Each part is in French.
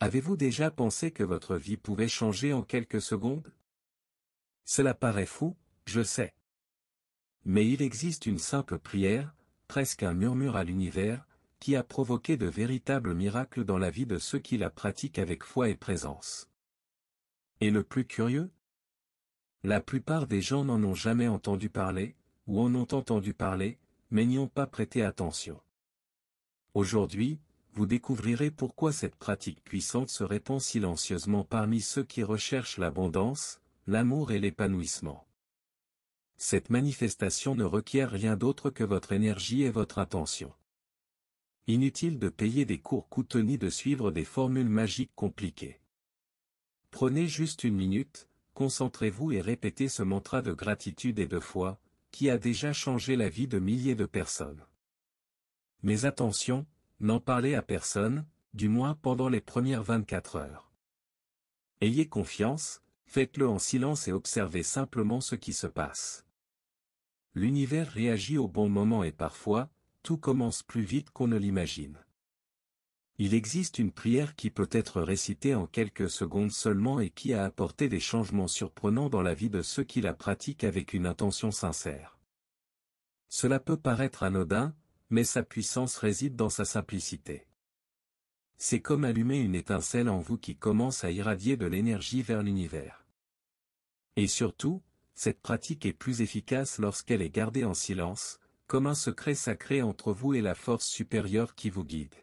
Avez-vous déjà pensé que votre vie pouvait changer en quelques secondes? Cela paraît fou, je sais. Mais il existe une simple prière, presque un murmure à l'univers, qui a provoqué de véritables miracles dans la vie de ceux qui la pratiquent avec foi et présence. Et le plus curieux? La plupart des gens n'en ont jamais entendu parler, ou en ont entendu parler, mais n'y ont pas prêté attention. Aujourd'hui, vous découvrirez pourquoi cette pratique puissante se répand silencieusement parmi ceux qui recherchent l'abondance, l'amour et l'épanouissement. Cette manifestation ne requiert rien d'autre que votre énergie et votre attention. Inutile de payer des cours coûteux ni de suivre des formules magiques compliquées. Prenez juste une minute, concentrez-vous et répétez ce mantra de gratitude et de foi, qui a déjà changé la vie de milliers de personnes. Mais attention, n'en parlez à personne, du moins pendant les premières 24 heures. Ayez confiance, faites-le en silence et observez simplement ce qui se passe. L'univers réagit au bon moment et parfois, tout commence plus vite qu'on ne l'imagine. Il existe une prière qui peut être récitée en quelques secondes seulement et qui a apporté des changements surprenants dans la vie de ceux qui la pratiquent avec une intention sincère. Cela peut paraître anodin, mais sa puissance réside dans sa simplicité. C'est comme allumer une étincelle en vous qui commence à irradier de l'énergie vers l'univers. Et surtout, cette pratique est plus efficace lorsqu'elle est gardée en silence, comme un secret sacré entre vous et la force supérieure qui vous guide.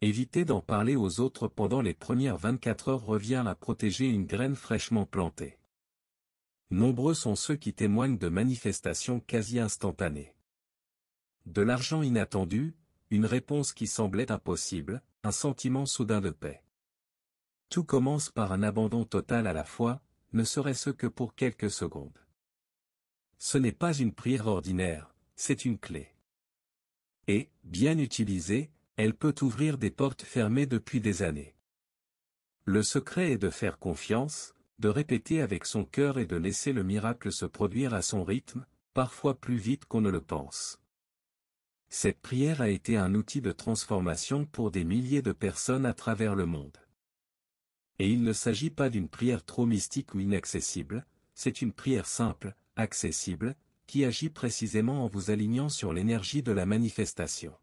Évitez d'en parler aux autres pendant les premières 24 heures revient à protéger une graine fraîchement plantée. Nombreux sont ceux qui témoignent de manifestations quasi instantanées. De l'argent inattendu, une réponse qui semblait impossible, un sentiment soudain de paix. Tout commence par un abandon total à la foi, ne serait-ce que pour quelques secondes. Ce n'est pas une prière ordinaire, c'est une clé. Et, bien utilisée, elle peut ouvrir des portes fermées depuis des années. Le secret est de faire confiance, de répéter avec son cœur et de laisser le miracle se produire à son rythme, parfois plus vite qu'on ne le pense. Cette prière a été un outil de transformation pour des milliers de personnes à travers le monde. Et il ne s'agit pas d'une prière trop mystique ou inaccessible, c'est une prière simple, accessible, qui agit précisément en vous alignant sur l'énergie de la manifestation.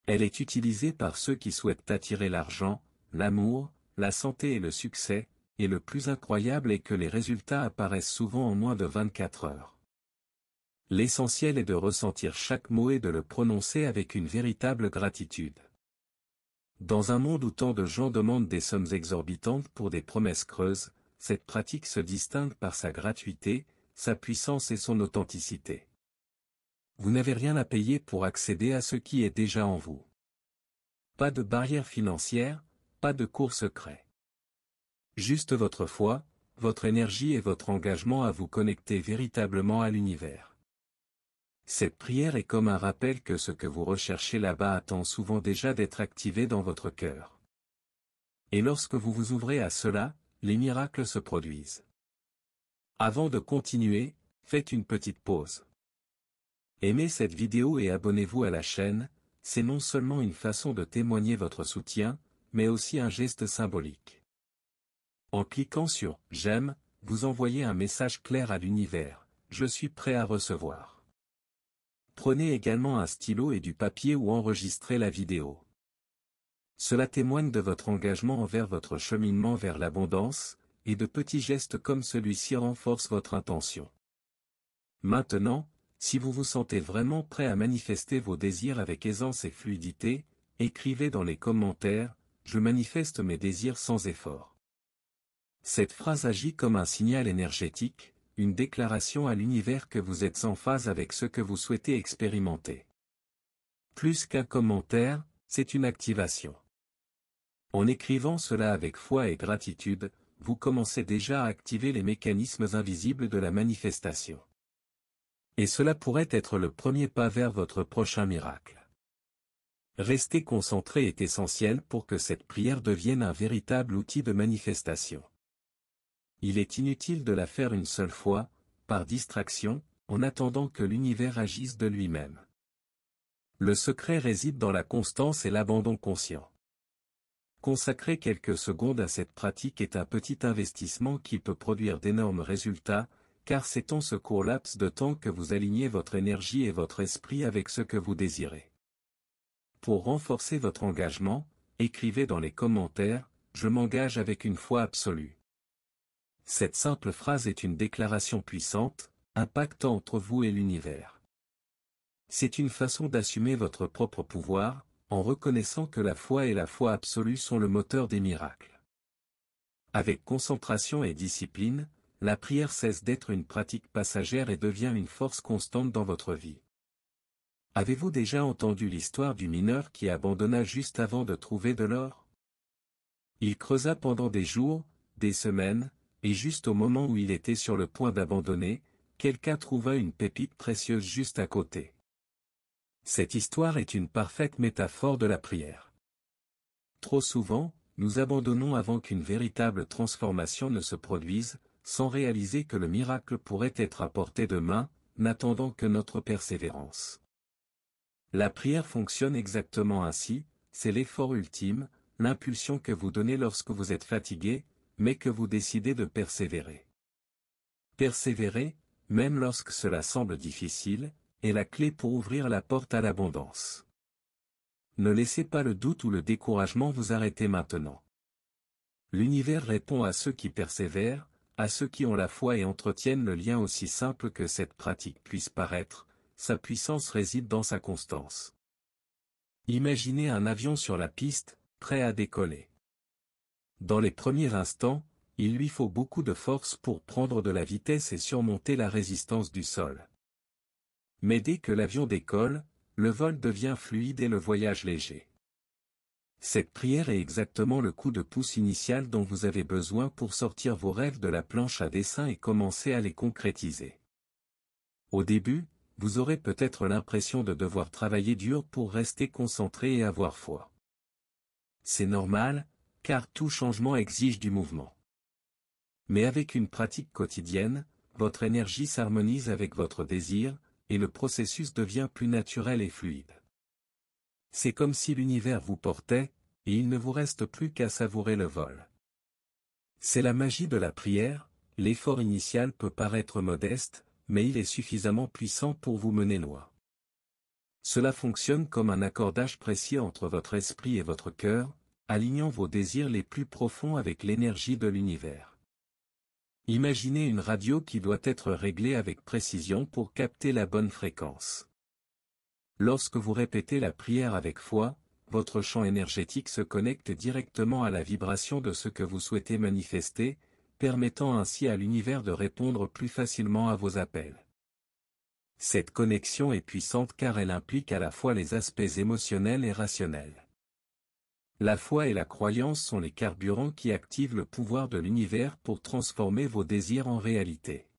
Elle est utilisée par ceux qui souhaitent attirer l'argent, l'amour, la santé et le succès, et le plus incroyable est que les résultats apparaissent souvent en moins de 24 heures. L'essentiel est de ressentir chaque mot et de le prononcer avec une véritable gratitude. Dans un monde où tant de gens demandent des sommes exorbitantes pour des promesses creuses, cette pratique se distingue par sa gratuité, sa puissance et son authenticité. Vous n'avez rien à payer pour accéder à ce qui est déjà en vous. Pas de barrière financière, pas de cours secret. Juste votre foi, votre énergie et votre engagement à vous connecter véritablement à l'univers. Cette prière est comme un rappel que ce que vous recherchez là-bas attend souvent déjà d'être activé dans votre cœur. Et lorsque vous vous ouvrez à cela, les miracles se produisent. Avant de continuer, faites une petite pause. Aimez cette vidéo et abonnez-vous à la chaîne, c'est non seulement une façon de témoigner votre soutien, mais aussi un geste symbolique. En cliquant sur « J'aime », vous envoyez un message clair à l'univers, « Je suis prêt à recevoir ». Prenez également un stylo et du papier ou enregistrez la vidéo. Cela témoigne de votre engagement envers votre cheminement vers l'abondance, et de petits gestes comme celui-ci renforcent votre intention. Maintenant, si vous vous sentez vraiment prêt à manifester vos désirs avec aisance et fluidité, écrivez dans les commentaires « Je manifeste mes désirs sans effort ». Cette phrase agit comme un signal énergétique, une déclaration à l'univers que vous êtes en phase avec ce que vous souhaitez expérimenter. Plus qu'un commentaire, c'est une activation. En écrivant cela avec foi et gratitude, vous commencez déjà à activer les mécanismes invisibles de la manifestation. Et cela pourrait être le premier pas vers votre prochain miracle. Rester concentré est essentiel pour que cette prière devienne un véritable outil de manifestation. Il est inutile de la faire une seule fois, par distraction, en attendant que l'univers agisse de lui-même. Le secret réside dans la constance et l'abandon conscient. Consacrer quelques secondes à cette pratique est un petit investissement qui peut produire d'énormes résultats, car c'est en ce court laps de temps que vous alignez votre énergie et votre esprit avec ce que vous désirez. Pour renforcer votre engagement, écrivez dans les commentaires « Je m'engage avec une foi absolue ». Cette simple phrase est une déclaration puissante, impactant entre vous et l'univers. C'est une façon d'assumer votre propre pouvoir, en reconnaissant que la foi et la foi absolue sont le moteur des miracles. Avec concentration et discipline, la prière cesse d'être une pratique passagère et devient une force constante dans votre vie. Avez-vous déjà entendu l'histoire du mineur qui abandonna juste avant de trouver de l'or? Il creusa pendant des jours, des semaines, et juste au moment où il était sur le point d'abandonner, quelqu'un trouva une pépite précieuse juste à côté. Cette histoire est une parfaite métaphore de la prière. Trop souvent, nous abandonnons avant qu'une véritable transformation ne se produise, sans réaliser que le miracle pourrait être à portée de main, n'attendant que notre persévérance. La prière fonctionne exactement ainsi, c'est l'effort ultime, l'impulsion que vous donnez lorsque vous êtes fatigué, mais que vous décidez de persévérer. Persévérer, même lorsque cela semble difficile, est la clé pour ouvrir la porte à l'abondance. Ne laissez pas le doute ou le découragement vous arrêter maintenant. L'univers répond à ceux qui persévèrent, à ceux qui ont la foi et entretiennent le lien aussi simple que cette pratique puisse paraître, sa puissance réside dans sa constance. Imaginez un avion sur la piste, prêt à décoller. Dans les premiers instants, il lui faut beaucoup de force pour prendre de la vitesse et surmonter la résistance du sol. Mais dès que l'avion décolle, le vol devient fluide et le voyage léger. Cette prière est exactement le coup de pouce initial dont vous avez besoin pour sortir vos rêves de la planche à dessin et commencer à les concrétiser. Au début, vous aurez peut-être l'impression de devoir travailler dur pour rester concentré et avoir foi. C'est normal, car tout changement exige du mouvement. Mais avec une pratique quotidienne, votre énergie s'harmonise avec votre désir, et le processus devient plus naturel et fluide. C'est comme si l'univers vous portait, et il ne vous reste plus qu'à savourer le vol. C'est la magie de la prière, l'effort initial peut paraître modeste, mais il est suffisamment puissant pour vous mener loin. Cela fonctionne comme un accordage précis entre votre esprit et votre cœur, alignant vos désirs les plus profonds avec l'énergie de l'univers. Imaginez une radio qui doit être réglée avec précision pour capter la bonne fréquence. Lorsque vous répétez la prière avec foi, votre champ énergétique se connecte directement à la vibration de ce que vous souhaitez manifester, permettant ainsi à l'univers de répondre plus facilement à vos appels. Cette connexion est puissante car elle implique à la fois les aspects émotionnels et rationnels. La foi et la croyance sont les carburants qui activent le pouvoir de l'univers pour transformer vos désirs en réalité.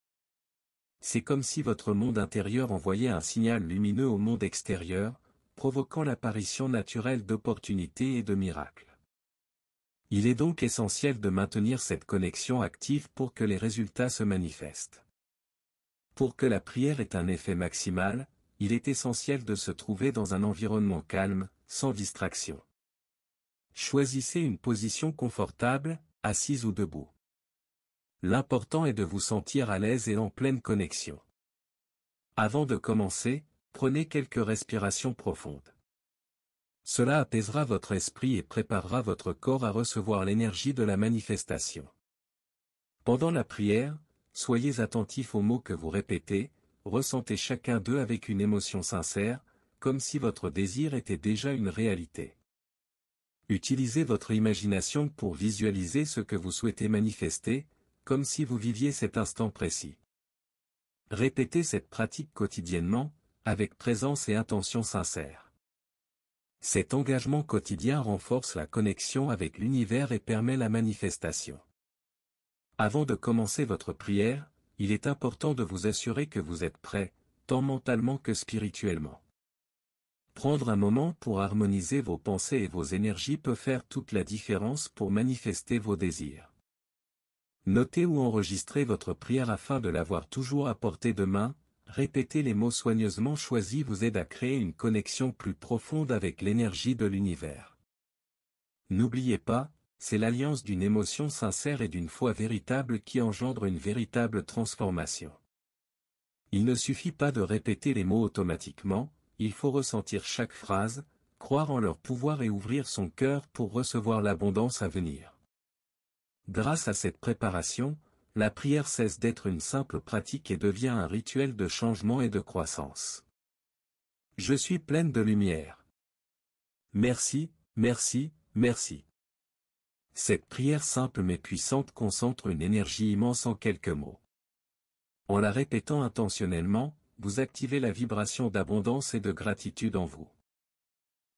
C'est comme si votre monde intérieur envoyait un signal lumineux au monde extérieur, provoquant l'apparition naturelle d'opportunités et de miracles. Il est donc essentiel de maintenir cette connexion active pour que les résultats se manifestent. Pour que la prière ait un effet maximal, il est essentiel de se trouver dans un environnement calme, sans distraction. Choisissez une position confortable, assise ou debout. L'important est de vous sentir à l'aise et en pleine connexion. Avant de commencer, prenez quelques respirations profondes. Cela apaisera votre esprit et préparera votre corps à recevoir l'énergie de la manifestation. Pendant la prière, soyez attentif aux mots que vous répétez, ressentez chacun d'eux avec une émotion sincère, comme si votre désir était déjà une réalité. Utilisez votre imagination pour visualiser ce que vous souhaitez manifester, comme si vous viviez cet instant précis. Répétez cette pratique quotidiennement, avec présence et intention sincère. Cet engagement quotidien renforce la connexion avec l'univers et permet la manifestation. Avant de commencer votre prière, il est important de vous assurer que vous êtes prêt, tant mentalement que spirituellement. Prendre un moment pour harmoniser vos pensées et vos énergies peut faire toute la différence pour manifester vos désirs. Notez ou enregistrez votre prière afin de l'avoir toujours à portée de main, répéter les mots soigneusement choisis vous aide à créer une connexion plus profonde avec l'énergie de l'univers. N'oubliez pas, c'est l'alliance d'une émotion sincère et d'une foi véritable qui engendre une véritable transformation. Il ne suffit pas de répéter les mots automatiquement, il faut ressentir chaque phrase, croire en leur pouvoir et ouvrir son cœur pour recevoir l'abondance à venir. Grâce à cette préparation, la prière cesse d'être une simple pratique et devient un rituel de changement et de croissance. Je suis pleine de lumière. Merci, merci, merci. Cette prière simple mais puissante concentre une énergie immense en quelques mots. En la répétant intentionnellement, vous activez la vibration d'abondance et de gratitude en vous.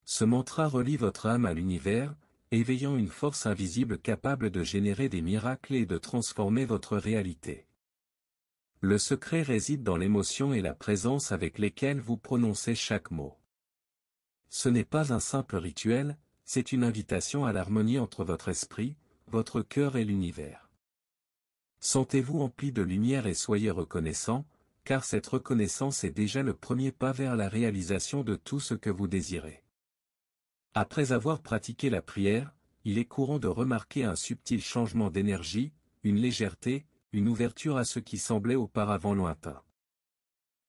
Ce mantra relie votre âme à l'univers, éveillant une force invisible capable de générer des miracles et de transformer votre réalité. Le secret réside dans l'émotion et la présence avec lesquelles vous prononcez chaque mot. Ce n'est pas un simple rituel, c'est une invitation à l'harmonie entre votre esprit, votre cœur et l'univers. Sentez-vous empli de lumière et soyez reconnaissant, car cette reconnaissance est déjà le premier pas vers la réalisation de tout ce que vous désirez. Après avoir pratiqué la prière, il est courant de remarquer un subtil changement d'énergie, une légèreté, une ouverture à ce qui semblait auparavant lointain.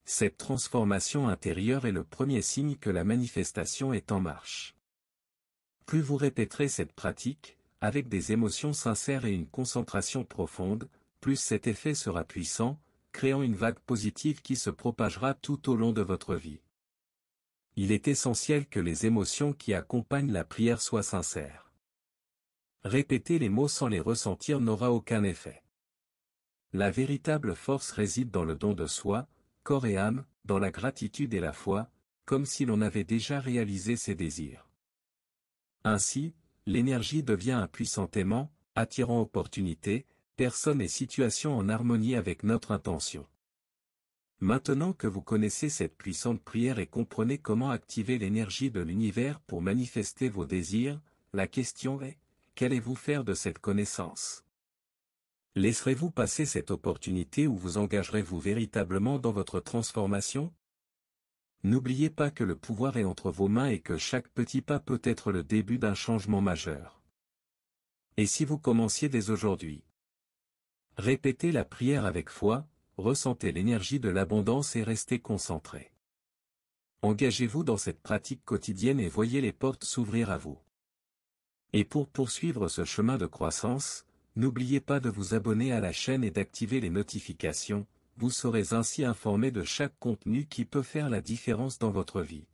Cette transformation intérieure est le premier signe que la manifestation est en marche. Plus vous répéterez cette pratique, avec des émotions sincères et une concentration profonde, plus cet effet sera puissant, créant une vague positive qui se propagera tout au long de votre vie. Il est essentiel que les émotions qui accompagnent la prière soient sincères. Répéter les mots sans les ressentir n'aura aucun effet. La véritable force réside dans le don de soi, corps et âme, dans la gratitude et la foi, comme si l'on avait déjà réalisé ses désirs. Ainsi, l'énergie devient un puissant aimant, attirant opportunités, personnes et situations en harmonie avec notre intention. Maintenant que vous connaissez cette puissante prière et comprenez comment activer l'énergie de l'univers pour manifester vos désirs, la question est, qu'allez-vous faire de cette connaissance? Laisserez-vous passer cette opportunité ou vous engagerez-vous véritablement dans votre transformation? N'oubliez pas que le pouvoir est entre vos mains et que chaque petit pas peut être le début d'un changement majeur. Et si vous commenciez dès aujourd'hui? Répétez la prière avec foi, ressentez l'énergie de l'abondance et restez concentré. Engagez-vous dans cette pratique quotidienne et voyez les portes s'ouvrir à vous. Et pour poursuivre ce chemin de croissance, n'oubliez pas de vous abonner à la chaîne et d'activer les notifications, vous serez ainsi informé de chaque contenu qui peut faire la différence dans votre vie.